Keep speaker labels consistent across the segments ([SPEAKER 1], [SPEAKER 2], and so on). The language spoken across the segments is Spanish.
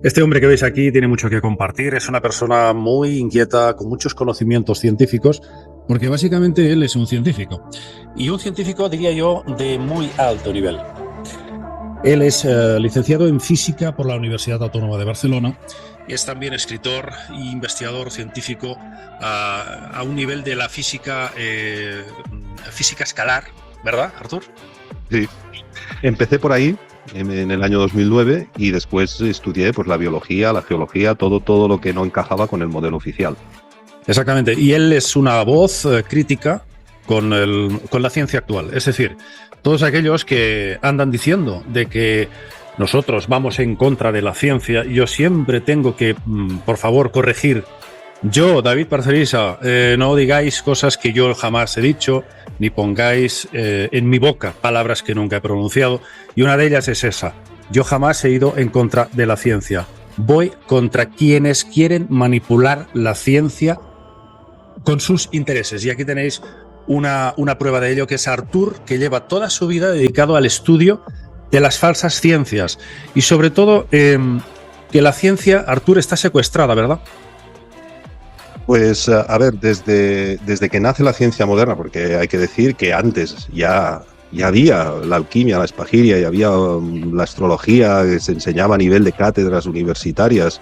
[SPEAKER 1] Este hombre que veis aquí tiene mucho que compartir, es una persona muy inquieta, con muchos conocimientos científicos, porque básicamente él es un científico. Y un científico, diría yo, de muy alto nivel. Él es licenciado en física por la Universidad Autónoma de Barcelona y es también escritor e investigador científico a un nivel de la física, física escalar, ¿verdad, Artur?
[SPEAKER 2] Sí, empecé por ahí en el año 2009 y después estudié pues, la biología, la geología, todo lo que no encajaba con el modelo oficial.
[SPEAKER 1] Exactamente, y él es una voz crítica con la ciencia actual, es decir, todos aquellos que andan diciendo de que nosotros vamos en contra de la ciencia, yo siempre tengo que, por favor, corregir. Yo, David Parcerisa, no digáis cosas que yo jamás he dicho, ni pongáis en mi boca palabras que nunca he pronunciado, y una de ellas es esa. Yo jamás he ido en contra de la ciencia. Voy contra quienes quieren manipular la ciencia con sus intereses. Y aquí tenéis una prueba de ello, que es Artur, que lleva toda su vida dedicado al estudio de las falsas ciencias. Y sobre todo, que la ciencia, Artur, está secuestrada, ¿verdad?
[SPEAKER 2] Pues a ver, desde que nace la ciencia moderna, porque hay que decir que antes ya había la alquimia, la espagiria, y había la astrología que se enseñaba a nivel de cátedras universitarias,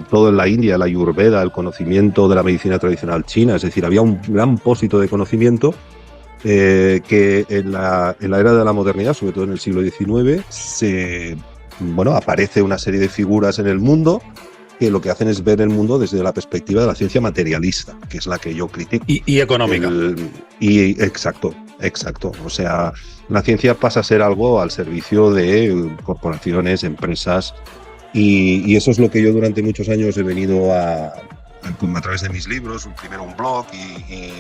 [SPEAKER 2] todo en la India, la Ayurveda, el conocimiento de la medicina tradicional china, es decir, había un gran pósito de conocimiento que en la era de la modernidad, sobre todo en el siglo XIX, aparece una serie de figuras en el mundo que lo que hacen es ver el mundo desde la perspectiva de la ciencia materialista, que es la que yo critico.
[SPEAKER 1] Y económica.
[SPEAKER 2] Exacto. O sea, la ciencia pasa a ser algo al servicio de corporaciones, empresas, y eso es lo que yo durante muchos años he venido a través de mis libros, primero un blog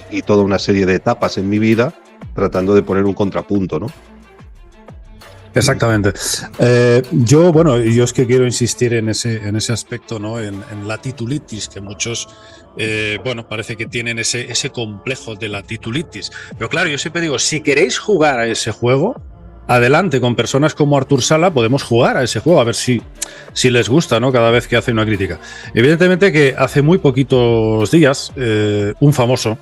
[SPEAKER 2] y toda una serie de etapas en mi vida, tratando de poner un contrapunto, ¿no?
[SPEAKER 1] Exactamente. Yo es que quiero insistir en ese aspecto, ¿no? En la titulitis, que muchos, parece que tienen ese complejo de la titulitis. Pero claro, yo siempre digo, si queréis jugar a ese juego, adelante, con personas como Artur Sala podemos jugar a ese juego, a ver si les gusta, ¿no? Cada vez que hace una crítica. Evidentemente que hace muy poquitos días, un famoso,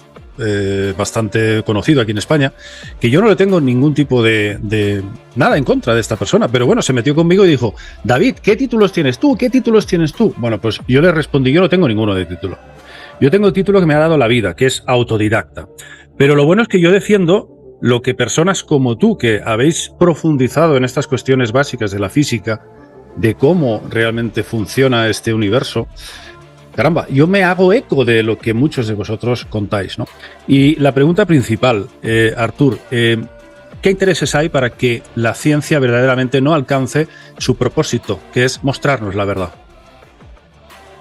[SPEAKER 1] bastante conocido aquí en España, que yo no le tengo ningún tipo de nada en contra de esta persona, pero bueno, se metió conmigo y dijo: David, ¿qué títulos tienes tú? ¿Qué títulos tienes tú? Bueno, pues yo le respondí: yo no tengo ninguno de título. Yo tengo el título que me ha dado la vida, que es autodidacta. Pero lo bueno es que yo defiendo lo que personas como tú, que habéis profundizado en estas cuestiones básicas de la física, de cómo realmente funciona este universo, caramba, yo me hago eco de lo que muchos de vosotros contáis, ¿no? Y la pregunta principal, Artur, ¿qué intereses hay para que la ciencia verdaderamente no alcance su propósito, que es mostrarnos la verdad?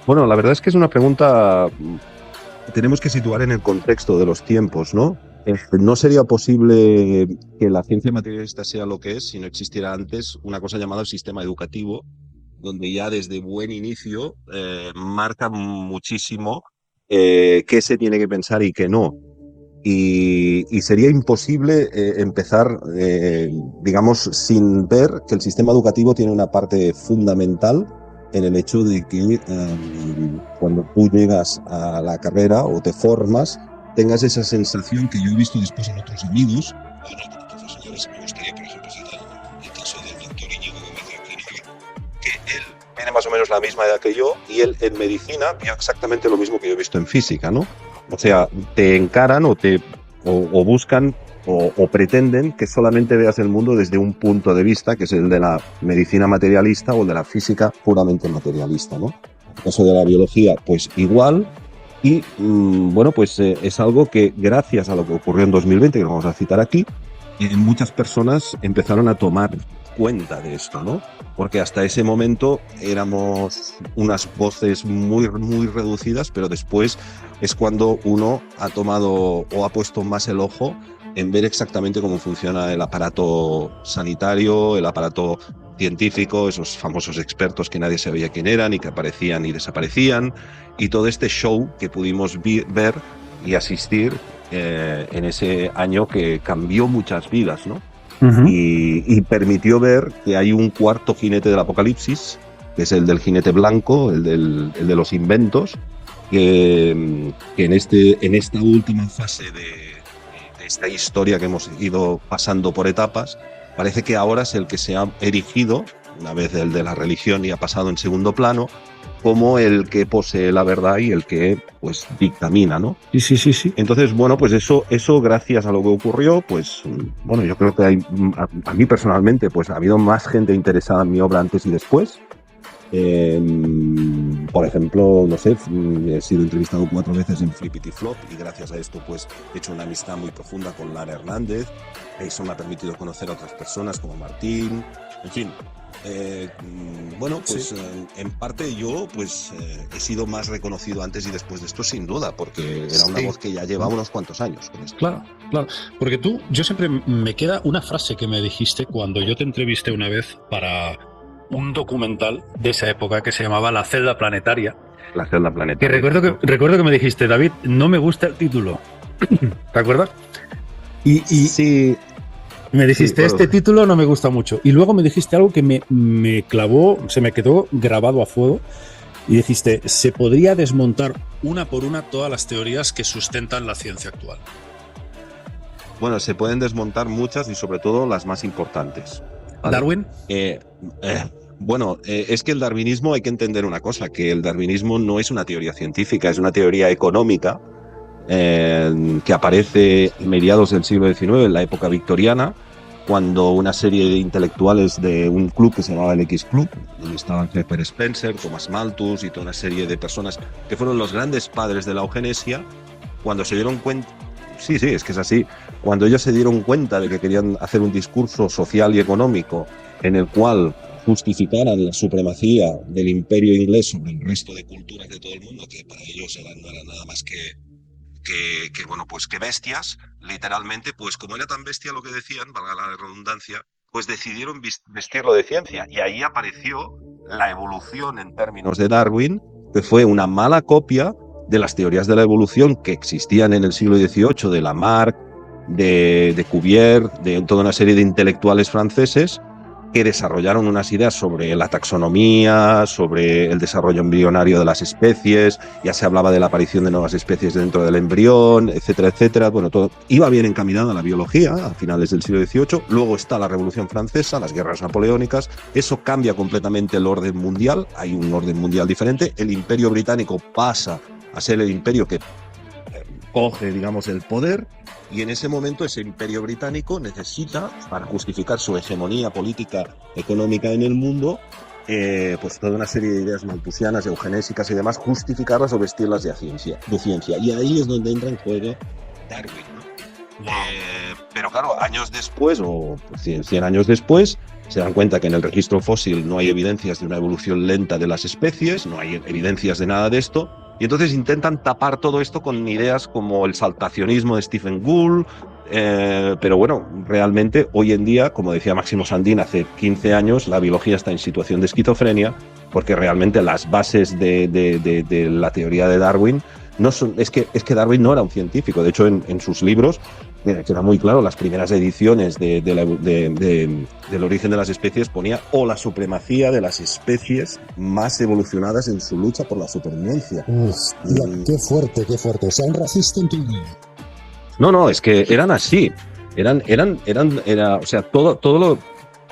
[SPEAKER 2] Bueno, la verdad es que es una pregunta que tenemos que situar en el contexto de los tiempos, ¿no? No sería posible que la ciencia materialista sea lo que es si no existiera antes una cosa llamada el sistema educativo, donde ya desde buen inicio marca muchísimo qué se tiene que pensar y qué no. Y sería imposible empezar, digamos, sin ver que el sistema educativo tiene una parte fundamental en el hecho de que cuando tú llegas a la carrera o te formas, tengas esa sensación que yo he visto después en otros amigos, o en otros profesores. Me gustaría, por ejemplo, citar el caso del doctor Íñigo Gómez Alquino, que él tiene más o menos la misma edad que yo y él en medicina vio exactamente lo mismo que yo he visto en física, ¿no? O sea, te encaran o buscan o pretenden que solamente veas el mundo desde un punto de vista, que es el de la medicina materialista o el de la física puramente materialista, ¿no? En el caso de la biología, pues igual. Y es algo que, gracias a lo que ocurrió en 2020, que lo vamos a citar aquí, muchas personas empezaron a tomar cuenta de esto, ¿no? Porque hasta ese momento éramos unas voces muy, muy reducidas, pero después es cuando uno ha tomado o ha puesto más el ojo en ver exactamente cómo funciona el aparato sanitario, el aparato científico, esos famosos expertos que nadie sabía quién eran y que aparecían y desaparecían, y todo este show que pudimos ver y asistir en ese año que cambió muchas vidas, ¿no?
[SPEAKER 1] Ujú.
[SPEAKER 2] y permitió ver que hay un cuarto jinete del apocalipsis, que es el del jinete blanco, el de los inventos, que en esta última fase de esta historia que hemos ido pasando por etapas, parece que ahora es el que se ha erigido, una vez el de la religión y ha pasado en segundo plano, como el que posee la verdad y el que pues dictamina, ¿no?
[SPEAKER 1] Sí, sí, sí, sí.
[SPEAKER 2] Entonces, bueno, pues eso gracias a lo que ocurrió, pues bueno, yo creo que a mí personalmente, pues ha habido más gente interesada en mi obra antes y después. Por ejemplo, no sé, he sido entrevistado 4 veces en Flippity Flop y gracias a esto pues he hecho una amistad muy profunda con Lara Hernández. Eso me ha permitido conocer a otras personas como Martín, en fin. Bueno, pues
[SPEAKER 1] Sí.
[SPEAKER 2] en parte yo pues he sido más reconocido antes y después de esto sin duda, porque era una
[SPEAKER 1] Sí.
[SPEAKER 2] voz que ya llevaba unos cuantos años con esto.
[SPEAKER 1] Claro, claro. Porque yo siempre me queda una frase que me dijiste cuando yo te entrevisté una vez para un documental de esa época que se llamaba La celda planetaria.
[SPEAKER 2] La celda
[SPEAKER 1] Que
[SPEAKER 2] planetaria.
[SPEAKER 1] recuerdo que me dijiste, David, no me gusta el título. ¿Te acuerdas? Y
[SPEAKER 2] Sí,
[SPEAKER 1] me
[SPEAKER 2] sí,
[SPEAKER 1] dijiste,
[SPEAKER 2] bueno,
[SPEAKER 1] este título no me gusta mucho. Y luego me dijiste algo que me clavó, se me quedó grabado a fuego. Y dijiste, se podría desmontar una por una todas las teorías que sustentan la ciencia actual.
[SPEAKER 2] bueno, se pueden desmontar muchas y sobre todo las más importantes. ¿Vale?
[SPEAKER 1] Darwin.
[SPEAKER 2] Eh, bueno, es que el darwinismo hay que entender una cosa, que el darwinismo no es una teoría científica, es una teoría económica que aparece a mediados del siglo XIX, en la época victoriana, cuando una serie de intelectuales de un club que se llamaba el X Club, donde estaban Herbert Spencer, Thomas Malthus y toda una serie de personas que fueron los grandes padres de la eugenesia, cuando se dieron cuenta, sí, es que es así, cuando ellos se dieron cuenta de que querían hacer un discurso social y económico en el cual justificaran la supremacía del imperio inglés sobre el resto de culturas de todo el mundo, que para ellos no eran nada más bueno, pues que bestias, literalmente, pues como era tan bestia lo que decían, valga la redundancia, pues decidieron vestirlo de ciencia. Y ahí apareció la evolución en términos de Darwin, que fue una mala copia de las teorías de la evolución que existían en el siglo XVIII, de Lamarck, de Cuvier, de toda una serie de intelectuales franceses, que desarrollaron unas ideas sobre la taxonomía, sobre el desarrollo embrionario de las especies, ya se hablaba de la aparición de nuevas especies dentro del embrión, etcétera, etcétera. Bueno, todo iba bien encaminada la biología a finales del siglo XVIII. Luego está la Revolución Francesa, las guerras napoleónicas. Eso cambia completamente el orden mundial. Hay un orden mundial diferente. El Imperio Británico pasa a ser el imperio que coge, digamos, el poder. Y en ese momento ese imperio británico necesita, para justificar su hegemonía política económica en el mundo, pues toda una serie de ideas malthusianas, eugenésicas y demás, justificarlas o vestirlas de ciencia. Y ahí es donde entra en juego Darwin, ¿no? Pero claro, años después, o 100 años después, se dan cuenta que en el registro fósil no hay evidencias de una evolución lenta de las especies, no hay evidencias de nada de esto, y entonces intentan tapar todo esto con ideas como el saltacionismo de Stephen Gould, pero bueno, realmente hoy en día, como decía Máximo Sandín hace 15 años, la biología está en situación de esquizofrenia, porque realmente las bases de la teoría de Darwin no son, es que Darwin no era un científico. De hecho, en sus libros queda muy claro, las primeras ediciones del origen de las especies ponía o la supremacía de las especies más evolucionadas en su lucha por la supervivencia.
[SPEAKER 3] Qué fuerte, qué fuerte. O sea, un racista en tu vida.
[SPEAKER 2] No, es que eran así. O sea, todo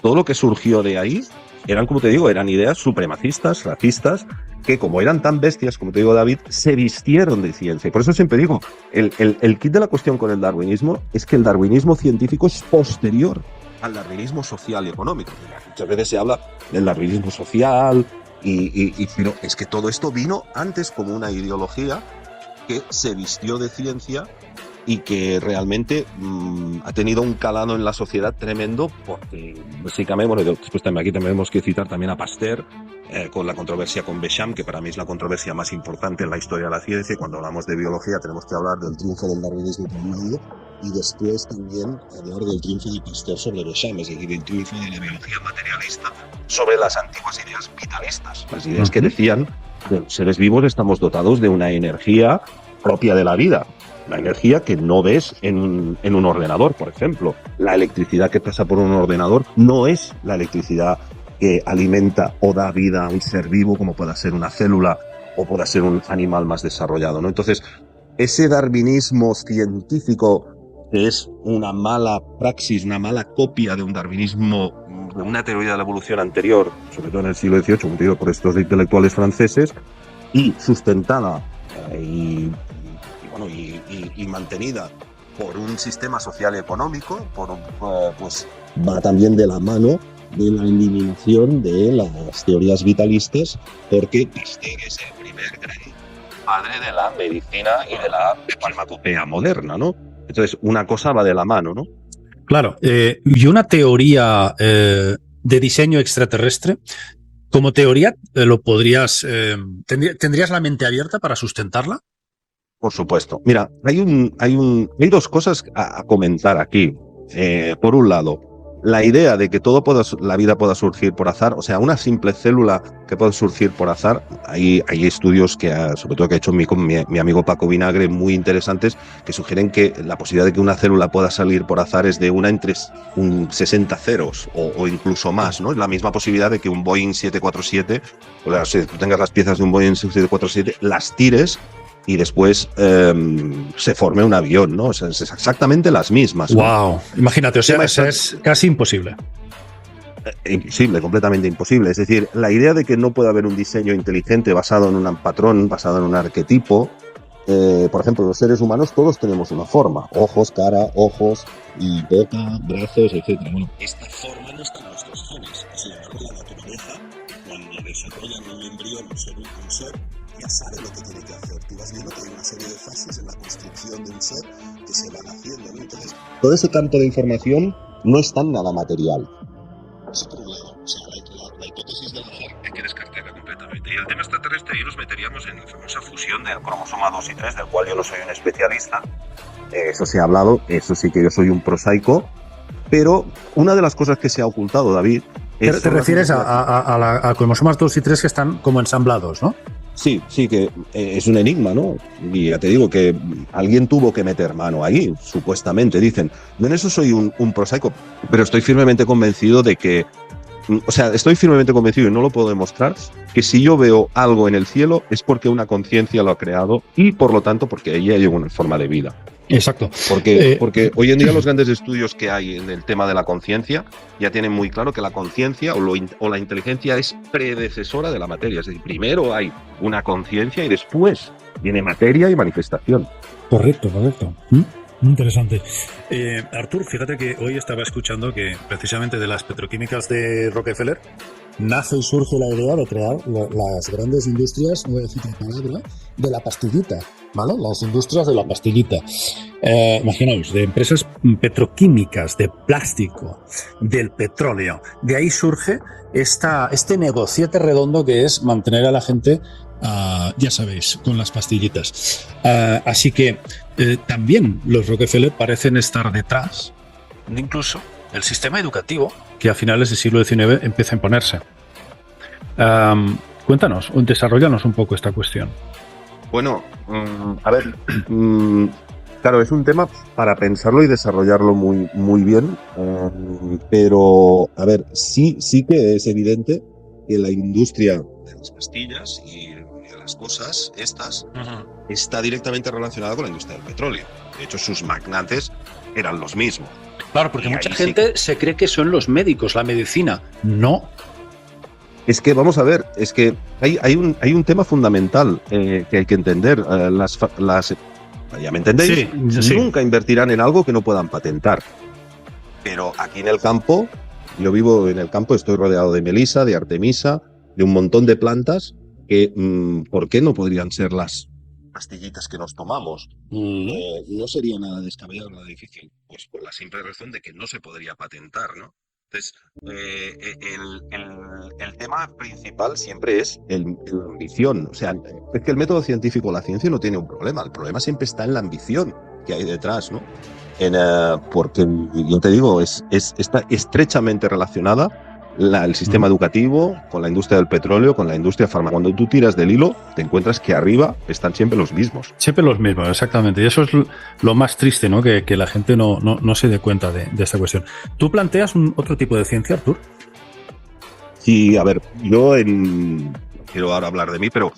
[SPEAKER 2] lo que surgió de ahí eran, como te digo, eran ideas supremacistas, racistas, que como eran tan bestias, como te digo, David, se vistieron de ciencia. Y por eso siempre digo, el kit de la cuestión con el darwinismo es que el darwinismo científico es posterior al darwinismo social y económico. Muchas veces se habla del darwinismo social, pero es que todo esto vino antes como una ideología que se vistió de ciencia y que realmente ha tenido un calado en la sociedad tremendo, porque básicamente, bueno, después también aquí tenemos que citar también a Pasteur, con la controversia con Béchamp, que para mí es la controversia más importante en la historia de la ciencia, y cuando hablamos de biología tenemos que hablar del triunfo del darwinismo por un lado, y después también hablar del triunfo de Pasteur sobre Béchamp, es decir, el triunfo de la biología materialista sobre las antiguas ideas vitalistas, las ideas que decían que los seres vivos estamos dotados de una energía propia de la vida. la energía que no ves en un ordenador, por ejemplo. La electricidad que pasa por un ordenador no es la electricidad que alimenta o da vida a un ser vivo, como pueda ser una célula o pueda ser un animal más desarrollado, ¿no? Entonces, ese darwinismo científico, que es una mala praxis, una mala copia de un darwinismo, de una teoría de la evolución anterior, sobre todo en el siglo XVIII, como te digo, por estos intelectuales franceses, y sustentada y mantenida por un sistema social y económico, pues va también de la mano de la eliminación de las teorías vitalistas, porque Pasteur es el primer gran padre de la medicina y de la farmacopea moderna, ¿no? Entonces, una cosa va de la mano, ¿no?
[SPEAKER 1] Claro, y una teoría de diseño extraterrestre, como teoría, lo podrías, ¿tendrías la mente abierta para sustentarla?
[SPEAKER 2] Por supuesto. Mira, hay dos cosas a comentar aquí. Por un lado, la idea de que la vida pueda surgir por azar, o sea, una simple célula que puede surgir por azar, hay estudios sobre todo que ha hecho mi amigo Paco Vinagre, muy interesantes, que sugieren que la posibilidad de que una célula pueda salir por azar es de una entre 60 ceros o incluso más, ¿no? Es la misma posibilidad de que un Boeing 747, o sea, si tú tengas las piezas de un Boeing 747, las tires y después se forme un avión, ¿no? O sea, es exactamente las mismas, ¿no?
[SPEAKER 1] ¡Wow! Imagínate, o sea, es casi imposible.
[SPEAKER 2] Imposible, completamente imposible. Es decir, la idea de que no puede haber un diseño inteligente basado en un patrón, basado en un arquetipo. Por ejemplo, los seres humanos todos tenemos una forma: ojos, cara, ojos y boca, brazos, etc. Bueno, esta forma no está en nuestros genes. Sin embargo, la naturaleza, cuando desarrolla un embrión sobre un ser, ya sabe lo que tiene que hacer. Tú vas viendo que hay una serie de fases en la construcción de un ser que se van haciendo, ¿no? Entonces, todo ese campo de información no está en nada material. Eso por un lado. O sea, la hipótesis del azar hay que descartarla completamente. Y el tema extraterrestre, ahí nos meteríamos en la famosa fusión del cromosoma 2 y 3, del cual yo no soy un especialista. Eso se ha hablado, eso sí que yo soy un prosaico. Pero una de las cosas que se ha ocultado, David...
[SPEAKER 1] ¿Te refieres a cromosomas 2 y 3 que están como ensamblados, no?
[SPEAKER 2] Sí, que es un enigma, ¿no? Y ya te digo que alguien tuvo que meter mano ahí, supuestamente, dicen. Yo en eso soy un prosaico, pero estoy firmemente convencido de que... O sea, estoy firmemente convencido, y no lo puedo demostrar, que si yo veo algo en el cielo es porque una conciencia lo ha creado y, por lo tanto, porque ahí hay una forma de vida.
[SPEAKER 1] Exacto.
[SPEAKER 2] Porque hoy en día los grandes estudios que hay en el tema de la conciencia ya tienen muy claro que la conciencia o la inteligencia es predecesora de la materia. Es decir, primero hay una conciencia y después viene materia y manifestación.
[SPEAKER 1] Correcto. Muy interesante. Artur, fíjate que hoy estaba escuchando que precisamente de las petroquímicas de Rockefeller nace y surge la idea de crear las grandes industrias, no voy a decir la palabra, de la pastillita, ¿vale? Las industrias de la pastillita. Imaginaos, de empresas petroquímicas, de plástico, del petróleo. De ahí surge este negociete redondo que es mantener a la gente, ya sabéis, con las pastillitas. Así que también los Rockefeller parecen estar detrás de incluso el sistema educativo que a finales del siglo XIX empieza a imponerse. Cuéntanos, desarrollanos un poco esta cuestión.
[SPEAKER 2] Bueno, a ver, claro, es un tema para pensarlo y desarrollarlo muy, muy bien, pero, a ver, sí que es evidente que la industria de las pastillas y de las cosas estas está directamente relacionada con la industria del petróleo. De hecho, sus magnates eran los mismos.
[SPEAKER 1] Claro, porque mucha gente se cree que son los médicos, la medicina. No.
[SPEAKER 2] Es que, vamos a ver, es que hay un tema fundamental que hay que entender. Ya me entendéis,
[SPEAKER 1] sí.
[SPEAKER 2] Nunca invertirán en algo que no puedan patentar. Pero aquí en el campo, yo vivo en el campo, estoy rodeado de melisa, de artemisa, de un montón de plantas que, ¿por qué no podrían ser las pastillitas que nos tomamos? No sería nada descabellado, nada difícil. Pues por la simple razón de que no se podría patentar, ¿no? Entonces, el tema principal siempre es la ambición. O sea, es que el método científico, la ciencia, no tiene un problema. El problema siempre está en la ambición que hay detrás, ¿no? Porque, yo te digo, está estrechamente relacionada el sistema educativo, con la industria del petróleo, con la industria farmacéutica. Cuando tú tiras del hilo, te encuentras que arriba están siempre los mismos.
[SPEAKER 1] Siempre los mismos, exactamente. Y eso es lo más triste, ¿no? Que la gente no se dé cuenta de esta cuestión. ¿Tú planteas otro tipo de ciencia, Artur?
[SPEAKER 2] Sí, a ver, yo no quiero ahora hablar de mí, pero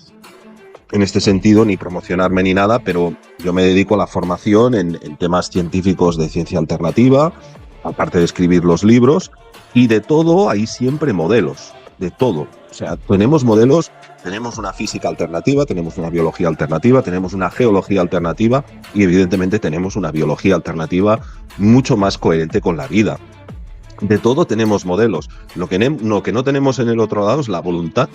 [SPEAKER 2] en este sentido, ni promocionarme ni nada, pero yo me dedico a la formación en temas científicos de ciencia alternativa, aparte de escribir los libros, y de todo hay siempre modelos, de todo. O sea, tenemos modelos, tenemos una física alternativa, tenemos una biología alternativa, tenemos una geología alternativa y evidentemente tenemos una biología alternativa mucho más coherente con la vida. De todo tenemos modelos. Lo que no tenemos en el otro lado es la voluntad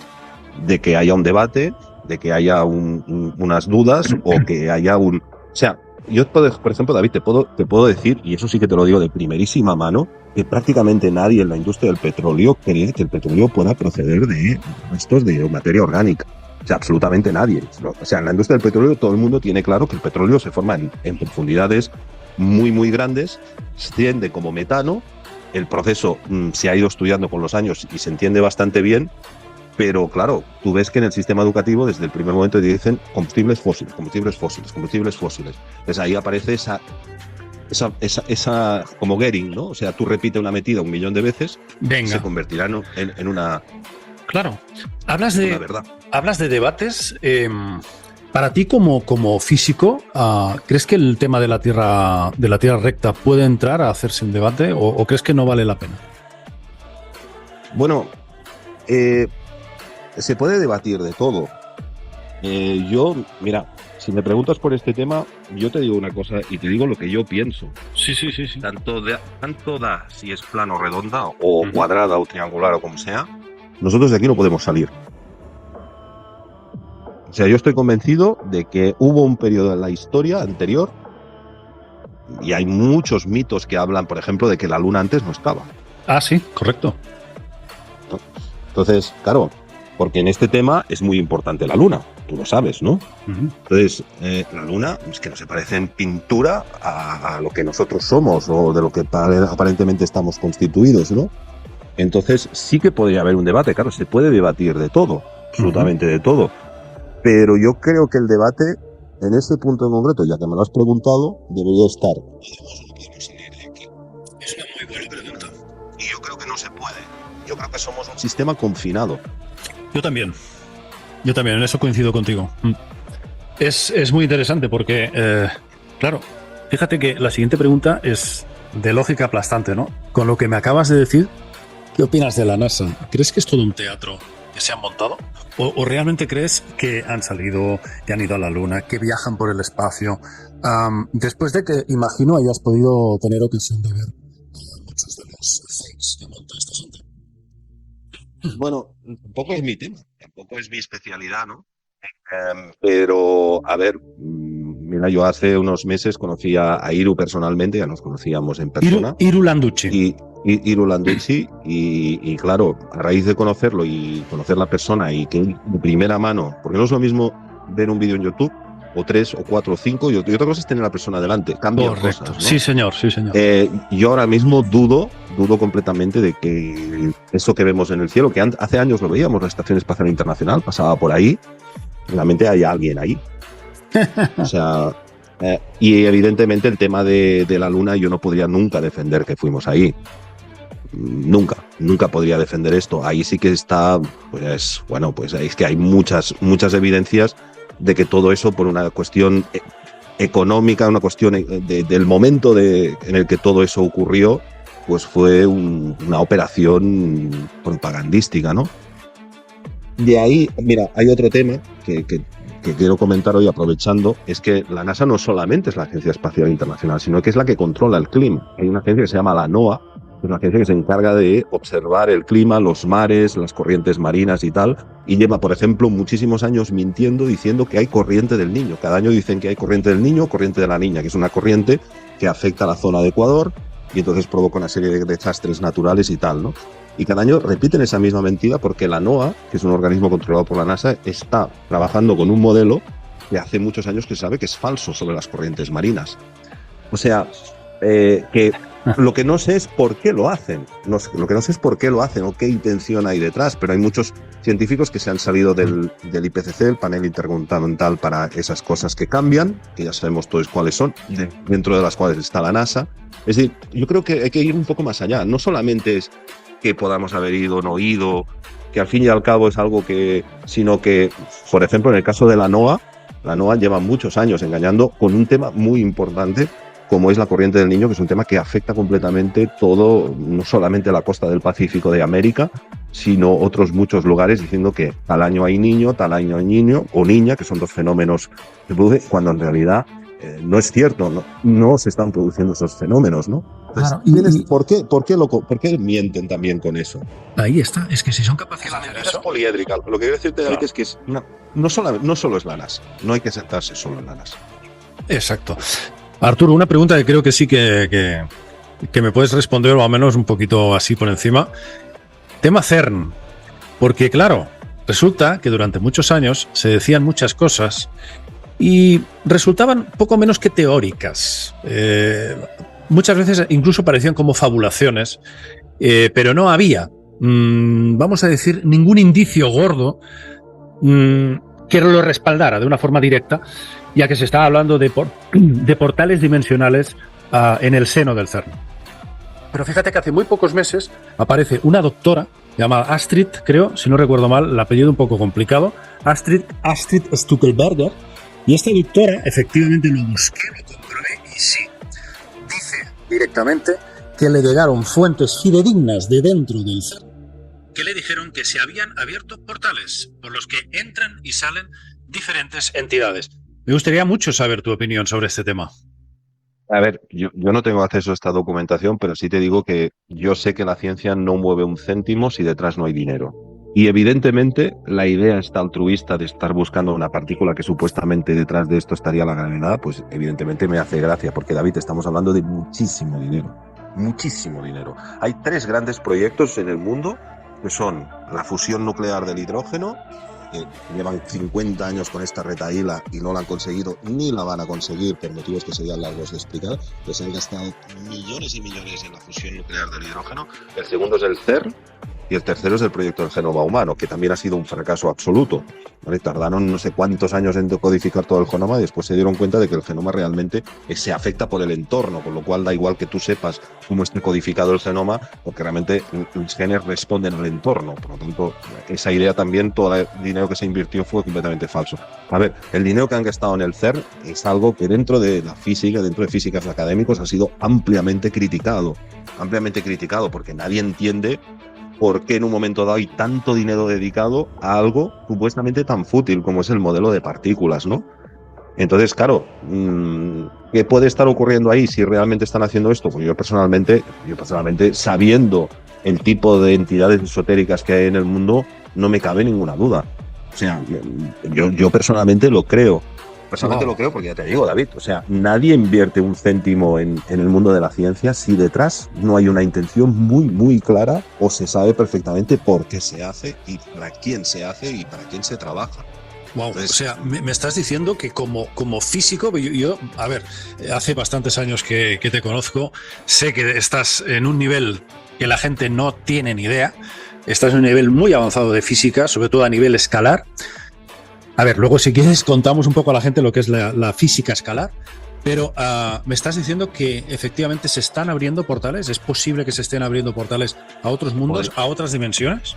[SPEAKER 2] de que haya un debate, de que haya unas dudas o que haya un... O sea, yo, por ejemplo, David, te puedo decir, y eso sí que te lo digo de primerísima mano, que prácticamente nadie en la industria del petróleo cree que el petróleo pueda proceder de restos de materia orgánica. O sea, absolutamente nadie. O sea, en la industria del petróleo todo el mundo tiene claro que el petróleo se forma en profundidades muy, muy grandes, se extiende como metano. El proceso se ha ido estudiando con los años y se entiende bastante bien, pero claro, tú ves que en el sistema educativo desde el primer momento te dicen combustibles fósiles, combustibles fósiles, combustibles fósiles. Entonces ahí aparece esa como Gehring, ¿no? O sea, tú repites una metida 1 millón de veces,
[SPEAKER 1] Venga.
[SPEAKER 2] se convertirá en una,
[SPEAKER 1] Claro. Hablas
[SPEAKER 2] una verdad.
[SPEAKER 1] Hablas de debates. Para ti, como físico, ¿crees que el tema de la tierra recta puede entrar a hacerse un debate o crees que no vale la pena?
[SPEAKER 2] Bueno, se puede debatir de todo. Mira, si me preguntas por este tema, yo te digo una cosa y te digo lo que yo pienso.
[SPEAKER 1] Sí.
[SPEAKER 2] Tanto da si es plano, redonda o cuadrada o triangular o como sea, nosotros de aquí no podemos salir. O sea, yo estoy convencido de que hubo un periodo en la historia anterior y hay muchos mitos que hablan, por ejemplo, de que la Luna antes no estaba.
[SPEAKER 1] Ah, sí, correcto.
[SPEAKER 2] Entonces, claro, porque en este tema es muy importante la Luna, tú lo sabes, ¿no? Entonces, la Luna es que no se parece en pintura a lo que nosotros somos o de lo que aparentemente estamos constituidos, ¿no? Entonces, sí que podría haber un debate, claro, se puede debatir de todo, absolutamente de todo. Pero yo creo que el debate, en ese punto en concreto, ya que me lo has preguntado, debería estar. Es una muy buena pregunta. Y yo creo que no se puede. Yo creo que somos un sistema confinado.
[SPEAKER 1] Yo también, en eso coincido contigo. Es muy interesante porque, claro, fíjate que la siguiente pregunta es de lógica aplastante, ¿no? Con lo que me acabas de decir, ¿qué opinas de la NASA? ¿Crees que es todo un teatro que se han montado? ¿O realmente crees que han salido, que han ido a la Luna, que viajan por el espacio? Después de que, imagino, hayas podido tener ocasión de ver muchos de los fakes que monta esta gente.
[SPEAKER 2] Bueno, tampoco es mi tema, tampoco es mi especialidad, ¿no? Pero, a ver, mira, yo hace unos meses conocí a Iru personalmente, ya nos conocíamos en persona.
[SPEAKER 1] Iru Landucci.
[SPEAKER 2] Iru Landucci, y claro, a raíz de conocerlo y conocer la persona y que de primera mano, porque no es lo mismo ver un vídeo en YouTube, o 3, o 4, o 5, y otra cosa es tener a la persona delante, cambian cosas, ¿no?
[SPEAKER 1] Sí, señor.
[SPEAKER 2] Yo ahora mismo dudo completamente de que eso que vemos en el cielo, que hace años lo veíamos, la Estación Espacial Internacional pasaba por ahí, realmente hay alguien ahí. O sea, y evidentemente el tema de la Luna, yo no podría nunca defender que fuimos ahí. Nunca podría defender esto. Ahí sí que está, pues bueno, pues es que hay muchas evidencias de que todo eso, por una cuestión económica, una cuestión del momento en el que todo eso ocurrió, pues fue una operación propagandística, ¿no? De ahí, mira, hay otro tema que quiero comentar hoy aprovechando, es que la NASA no solamente es la Agencia Espacial Internacional, sino que es la que controla el clima. Hay una agencia que se llama la NOAA, es una agencia que se encarga de observar el clima, los mares, las corrientes marinas y tal, y lleva, por ejemplo, muchísimos años mintiendo, diciendo que hay corriente del Niño. Cada año dicen que hay corriente del Niño, corriente de la Niña, que es una corriente que afecta a la zona de Ecuador y entonces provoca una serie de desastres naturales y tal, ¿no? Y cada año repiten esa misma mentira porque la NOAA, que es un organismo controlado por la NASA, está trabajando con un modelo que hace muchos años que sabe que es falso sobre las corrientes marinas. O sea, que Lo que no sé es por qué lo hacen. Lo que no sé es por qué lo hacen o qué intención hay detrás, pero hay muchos científicos que se han salido del IPCC, el panel intergubernamental para esas cosas que cambian, que ya sabemos todos cuáles son, dentro de las cuales está la NASA. Es decir, yo creo que hay que ir un poco más allá. No solamente es que podamos haber ido o no ido, que al fin y al cabo es algo sino que, por ejemplo, en el caso de la NOAA lleva muchos años engañando con un tema muy importante como es la corriente del Niño, que es un tema que afecta completamente todo, no solamente la costa del Pacífico de América, sino otros muchos lugares, diciendo que tal año hay niño, tal año hay niño o niña, que son dos fenómenos que producen, cuando en realidad no es cierto, no se están produciendo esos fenómenos, ¿no? Entonces, claro, ¿por qué mienten también con eso?
[SPEAKER 1] Ahí está, es que si son capaces de hacer
[SPEAKER 2] Es
[SPEAKER 1] eso...
[SPEAKER 2] poliédrica. Lo que quiero decirte, David, es que no solo es la NASA, no hay que sentarse solo en la NASA.
[SPEAKER 1] Exacto. Arturo, una pregunta que creo que sí que me puedes responder, o al menos un poquito así por encima. Tema CERN, porque claro, resulta que durante muchos años se decían muchas cosas y resultaban poco menos que teóricas. Muchas veces incluso parecían como fabulaciones, pero no había, vamos a decir, ningún indicio gordo que lo respaldara de una forma directa, ya que se estaba hablando de portales dimensionales en el seno del CERN. Pero fíjate que hace muy pocos meses aparece una doctora llamada Astrid, creo, si no recuerdo mal, el apellido un poco complicado, Astrid Stuckelberger, y esta doctora efectivamente lo busqué, lo comprobé y sí, dice directamente que le llegaron fuentes fidedignas de dentro del CERN que le dijeron que se habían abierto portales por los que entran y salen diferentes entidades. Me gustaría mucho saber tu opinión sobre este tema.
[SPEAKER 2] A ver, yo no tengo acceso a esta documentación, pero sí te digo que yo sé que la ciencia no mueve un céntimo si detrás no hay dinero. Y evidentemente la idea esta altruista de estar buscando una partícula que supuestamente detrás de esto estaría la gravedad, pues evidentemente me hace gracia, porque David, estamos hablando de muchísimo dinero. Muchísimo dinero. Hay 3 grandes proyectos en el mundo, que son la fusión nuclear del hidrógeno, que llevan 50 años con esta retahíla y no la han conseguido ni la van a conseguir por motivos que serían largos de explicar, que se han gastado millones y millones en la fusión nuclear del hidrógeno. El segundo es el CERN y el tercero es el proyecto del genoma humano, que también ha sido un fracaso absoluto. ¿Vale? Tardaron no sé cuántos años en decodificar todo el genoma y después se dieron cuenta de que el genoma realmente se afecta por el entorno, con lo cual da igual que tú sepas cómo esté codificado el genoma, porque realmente los genes responden al entorno. Por lo tanto, esa idea también, todo el dinero que se invirtió fue completamente falso. A ver, el dinero que han gastado en el CERN es algo que dentro de la física, dentro de físicos académicos, ha sido ampliamente criticado, porque nadie entiende por qué en un momento dado hay tanto dinero dedicado a algo supuestamente tan fútil como es el modelo de partículas, ¿no? Entonces, claro, ¿qué puede estar ocurriendo ahí si realmente están haciendo esto? Pues yo personalmente, sabiendo el tipo de entidades esotéricas que hay en el mundo, no me cabe ninguna duda. O sea, yo personalmente lo creo. Lo creo porque ya te digo, David, o sea, nadie invierte un céntimo en el mundo de la ciencia si detrás no hay una intención muy, muy clara o se sabe perfectamente por qué se hace y para quién se hace y para quién se trabaja.
[SPEAKER 1] Wow, entonces, o sea, me estás diciendo que como físico, yo, a ver, hace bastantes años que te conozco, sé que estás en un nivel que la gente no tiene ni idea, estás en un nivel muy avanzado de física, sobre todo a nivel escalar. A ver, luego si quieres contamos un poco a la gente lo que es la física escalar, pero me estás diciendo que efectivamente se están abriendo portales. ¿Es posible que se estén abriendo portales a otros mundos, a otras dimensiones?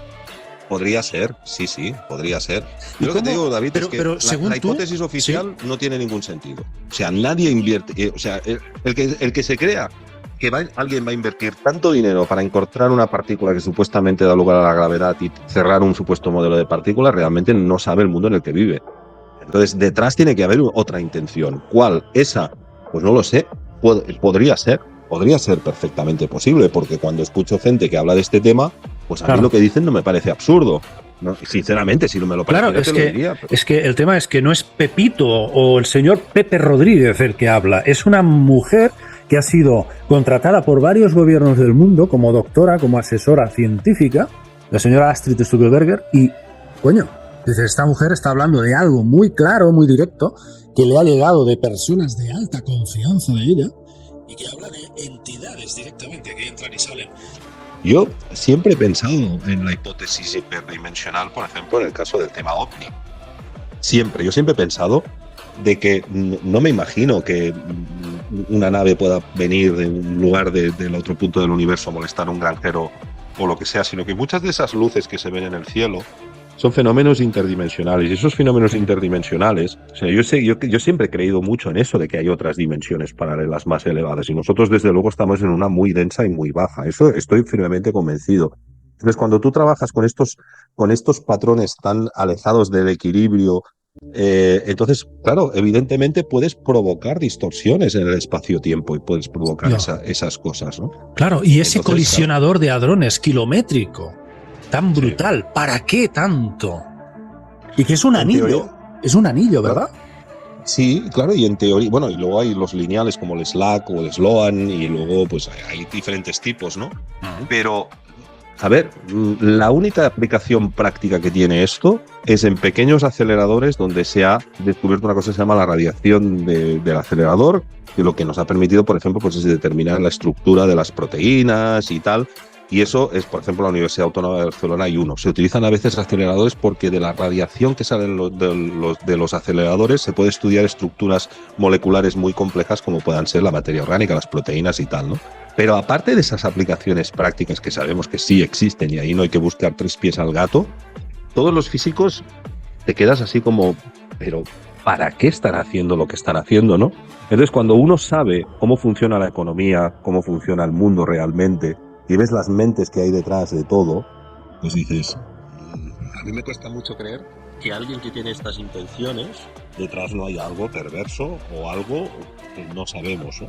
[SPEAKER 2] Podría ser, sí, podría ser. Yo lo que te digo, David, es que la hipótesis oficial no tiene ningún sentido. O sea, nadie invierte, o sea, el que se crea que alguien va a invertir tanto dinero para encontrar una partícula que supuestamente da lugar a la gravedad y cerrar un supuesto modelo de partícula, realmente no sabe el mundo en el que vive. Entonces, detrás tiene que haber otra intención. ¿Cuál? ¿Esa? Pues no lo sé. Podría ser perfectamente posible, porque cuando escucho gente que habla de este tema, pues a mí lo que dicen no me parece absurdo. No, sinceramente, si no me lo parece,
[SPEAKER 1] claro,
[SPEAKER 2] te lo diría. Pero...
[SPEAKER 1] es que el tema es que no es Pepito o el señor Pepe Rodríguez el que habla, es una mujer que ha sido contratada por varios gobiernos del mundo como doctora, como asesora científica, la señora Astrid Stuckelberger, y, coño, dice, esta mujer está hablando de algo muy claro, muy directo, que le ha llegado de personas de alta confianza de ella, y que habla de entidades dimensionales directamente, que entran y salen.
[SPEAKER 2] Yo siempre he pensado en la hipótesis hiperdimensional, por ejemplo, en el caso del tema ovni. Yo siempre he pensado de que no me imagino que una nave pueda venir de un lugar del otro punto del universo a molestar a un granjero o lo que sea, sino que muchas de esas luces que se ven en el cielo son fenómenos interdimensionales. Y esos fenómenos interdimensionales, o sea, yo siempre he creído mucho en eso, de que hay otras dimensiones paralelas más elevadas. Y nosotros, desde luego, estamos en una muy densa y muy baja. Eso estoy firmemente convencido. Entonces, cuando tú trabajas con estos patrones tan alejados del equilibrio, entonces, claro, evidentemente puedes provocar distorsiones en el espacio-tiempo y puedes provocar esas cosas, ¿no?
[SPEAKER 1] Claro, y ese
[SPEAKER 2] Entonces,
[SPEAKER 1] colisionador de hadrones kilométrico, tan brutal, sí. ¿Para qué tanto? Y que es un anillo, teoría, es un anillo, ¿verdad?
[SPEAKER 2] Claro. Sí, claro, y en teoría, bueno, y luego hay los lineales como el Slack o el Sloan, y luego pues hay diferentes tipos, ¿no? Pero, a ver, la única aplicación práctica que tiene esto es en pequeños aceleradores donde se ha descubierto una cosa que se llama la radiación del acelerador, que lo que nos ha permitido, por ejemplo, pues es determinar la estructura de las proteínas y tal. Y eso es, por ejemplo, en la Universidad Autónoma de Barcelona hay uno. Se utilizan a veces aceleradores porque de la radiación que sale de los aceleradores se puede estudiar estructuras moleculares muy complejas como puedan ser la materia orgánica, las proteínas y tal, ¿no? Pero aparte de esas aplicaciones prácticas que sabemos que sí existen y ahí no hay que buscar tres pies al gato, todos los físicos te quedas así como, pero ¿para qué están haciendo lo que están haciendo, no? Entonces, cuando uno sabe cómo funciona la economía, cómo funciona el mundo realmente, y ves las mentes que hay detrás de todo, pues dices, a mí me cuesta mucho creer que alguien que tiene estas intenciones, detrás no hay algo perverso o algo que no sabemos, ¿no?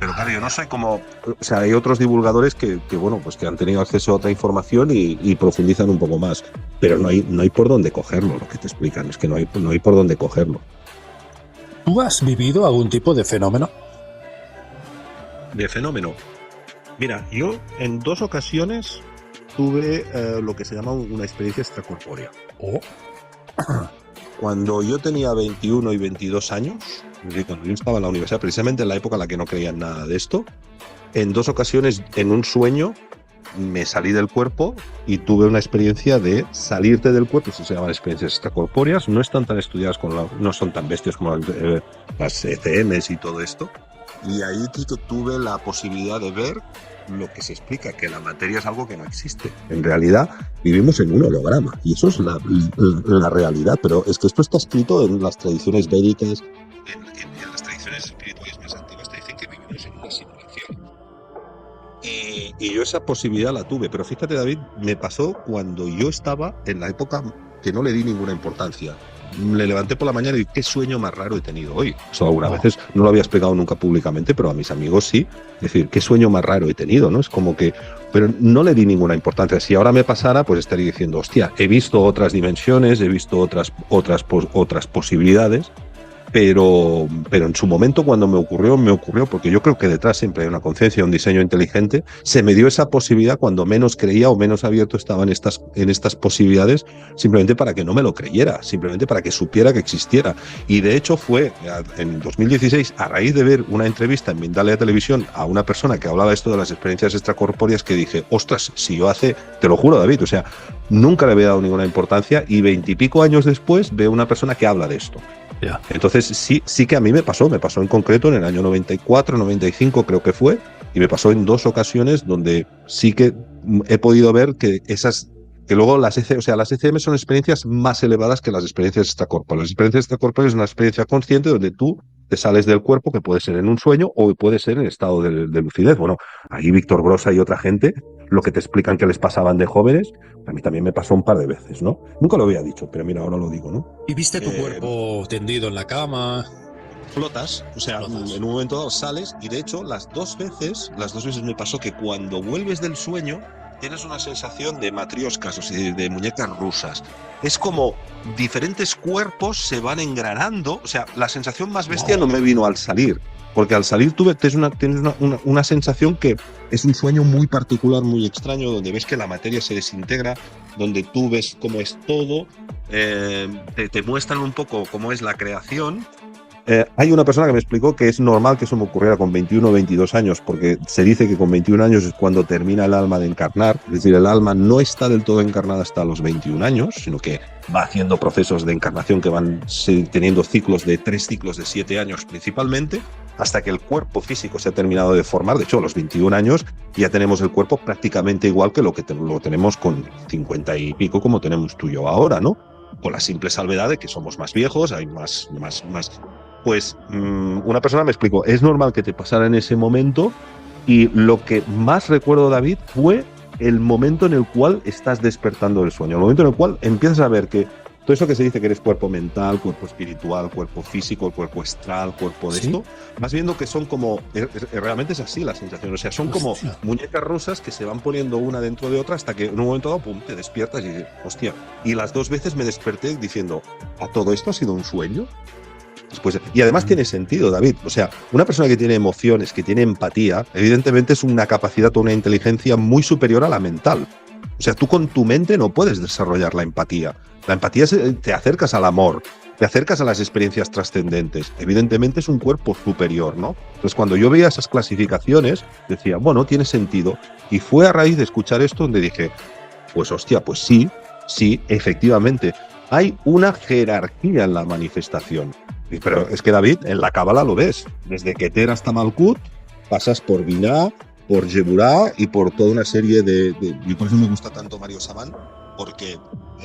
[SPEAKER 2] Pero claro, yo no sé cómo... O sea, hay otros divulgadores que bueno, pues que han tenido acceso a otra información y profundizan un poco más. Pero no hay por dónde cogerlo, lo que te explican. Es que no hay por dónde cogerlo.
[SPEAKER 1] ¿Tú has vivido algún tipo de fenómeno?
[SPEAKER 2] ¿De fenómeno? Mira, yo en 2 ocasiones tuve lo que se llama una experiencia extracorpórea.
[SPEAKER 1] Oh.
[SPEAKER 2] Cuando yo tenía 21 y 22 años, cuando yo estaba en la universidad, precisamente en la época en la que no creía en nada de esto, en 2 ocasiones, en un sueño, me salí del cuerpo y tuve una experiencia de salirte del cuerpo. Eso se llaman experiencias extracorpóreas. No están tan estudiadas, no son tan bestias como las ECMs y todo esto. Y ahí tuve la posibilidad de ver lo que se explica, que la materia es algo que no existe. En realidad vivimos en un holograma y eso es la realidad, pero es que esto está escrito en las tradiciones védicas, en las tradiciones espirituales más antiguas te dicen que vivimos en una simulación. Y yo esa posibilidad la tuve, pero fíjate, David, me pasó cuando yo estaba en la época que no le di ninguna importancia. Le levanté por la mañana y dije, qué sueño más raro he tenido hoy. Eso algunas veces no lo había explicado nunca públicamente, pero a mis amigos sí. Es decir, qué sueño más raro he tenido, ¿no? Es como que... Pero no le di ninguna importancia. Si ahora me pasara, pues estaría diciendo, hostia, he visto otras dimensiones, he visto otras posibilidades, pero en su momento cuando me ocurrió porque yo creo que detrás siempre hay una conciencia, un diseño inteligente. Se me dio esa posibilidad cuando menos creía o menos abierto estaba en estas posibilidades, simplemente para que no me lo creyera, simplemente para que supiera que existiera. Y de hecho fue en 2016, a raíz de ver una entrevista en Mindalia Televisión a una persona que hablaba esto de las experiencias extracorpóreas, que dije, ostras, si yo te lo juro, David, o sea, nunca le había dado ninguna importancia y 20 y pico años después veo una persona que habla de esto. Yeah. Entonces sí que a mí me pasó en concreto en el año 94, 95 creo que fue, y me pasó en 2 ocasiones donde sí que he podido ver que luego las ECM son experiencias más elevadas que las experiencias extracorpóreas. Las experiencias extracorpóreas es una experiencia consciente donde tú te sales del cuerpo, que puede ser en un sueño o puede ser en estado de lucidez. Bueno, ahí Víctor Brosa y otra gente, lo que te explican que les pasaban de jóvenes, a mí también me pasó un par de veces, ¿no? Nunca lo había dicho, pero mira, ahora lo digo, ¿no?
[SPEAKER 1] ¿Y viste tu cuerpo tendido en la cama?
[SPEAKER 2] Flotas, o sea, en un momento dado sales, y de hecho las dos veces me pasó que cuando vuelves del sueño tienes una sensación de matrioscas, o sea, de muñecas rusas. Es como diferentes cuerpos se van engranando. O sea, la sensación más bestia no me vino al salir, porque al salir tienes una sensación que es un sueño muy particular, muy extraño, donde ves que la materia se desintegra, donde tú ves cómo es todo, te muestran un poco cómo es la creación. Hay una persona que me explicó que es normal que eso me ocurriera con 21 o 22 años, porque se dice que con 21 años es cuando termina el alma de encarnar, es decir, el alma no está del todo encarnada hasta los 21 años, sino que va haciendo procesos de encarnación que van teniendo ciclos de 3 ciclos de 7 años principalmente, hasta que el cuerpo físico se ha terminado de formar. De hecho, a los 21 años ya tenemos el cuerpo prácticamente igual que lo que lo tenemos con 50 y pico, como tenemos tú y yo ahora, ¿no? Con la simple salvedad de que somos más viejos, hay más. Pues una persona me explicó, es normal que te pasara en ese momento, y lo que más recuerdo, David, fue el momento en el cual estás despertando del sueño, el momento en el cual empiezas a ver que todo eso que se dice que eres cuerpo mental, cuerpo espiritual, cuerpo físico, cuerpo astral, cuerpo de esto, vas viendo que son como, realmente es así la sensación, o sea, son como muñecas rusas que se van poniendo una dentro de otra hasta que en un momento dado, pum, te despiertas y dices, hostia, y las 2 veces me desperté diciendo, ¿a todo esto ha sido un sueño? Pues, y además tiene sentido, David. O sea, una persona que tiene emociones, que tiene empatía, evidentemente es una capacidad o una inteligencia muy superior a la mental. O sea, tú con tu mente no puedes desarrollar la empatía. La empatía te acercas al amor, te acercas a las experiencias trascendentes. Evidentemente es un cuerpo superior, ¿no? Entonces, cuando yo veía esas clasificaciones, decía, bueno, tiene sentido. Y fue a raíz de escuchar esto donde dije, pues hostia, pues sí, efectivamente. Hay una jerarquía en la manifestación. Pero es que, David, en la Cábala lo ves. Desde Keter hasta Malkut, pasas por Binah, por Geburah y por toda una serie de... Y por eso me gusta tanto Mario Saban, porque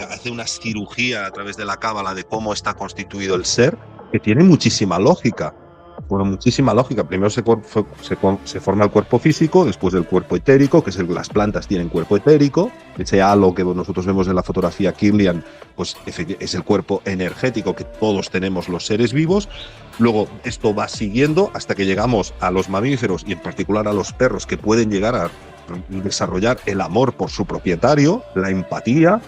[SPEAKER 2] hace una cirugía a través de la Cábala de cómo está constituido el ser, que tiene muchísima lógica. Bueno, muchísima lógica. Primero se forma el cuerpo físico, después el cuerpo etérico, que es las plantas tienen cuerpo etérico. Ese halo que nosotros vemos en la fotografía Kirlian, pues es el cuerpo energético que todos tenemos los seres vivos. Luego esto va siguiendo hasta que llegamos a los mamíferos y en particular a los perros, que pueden llegar a desarrollar el amor por su propietario, la empatía.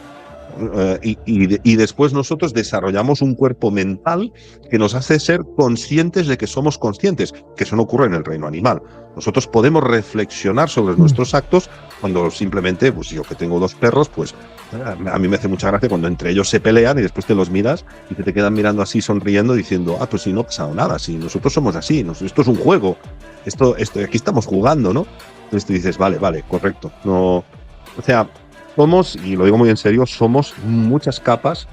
[SPEAKER 2] Y después nosotros desarrollamos un cuerpo mental que nos hace ser conscientes de que somos conscientes, que eso no ocurre en el reino animal. Nosotros podemos reflexionar sobre nuestros actos cuando simplemente, pues yo que tengo 2 perros, pues a mí me hace mucha gracia cuando entre ellos se pelean y después te los miras y te quedan mirando así, sonriendo, diciendo, pues si no ha pasado nada, si nosotros somos así, esto es un juego, esto aquí estamos jugando, ¿no? Entonces tú dices, vale, correcto. No, o sea, somos, y lo digo muy en serio, somos muchas capas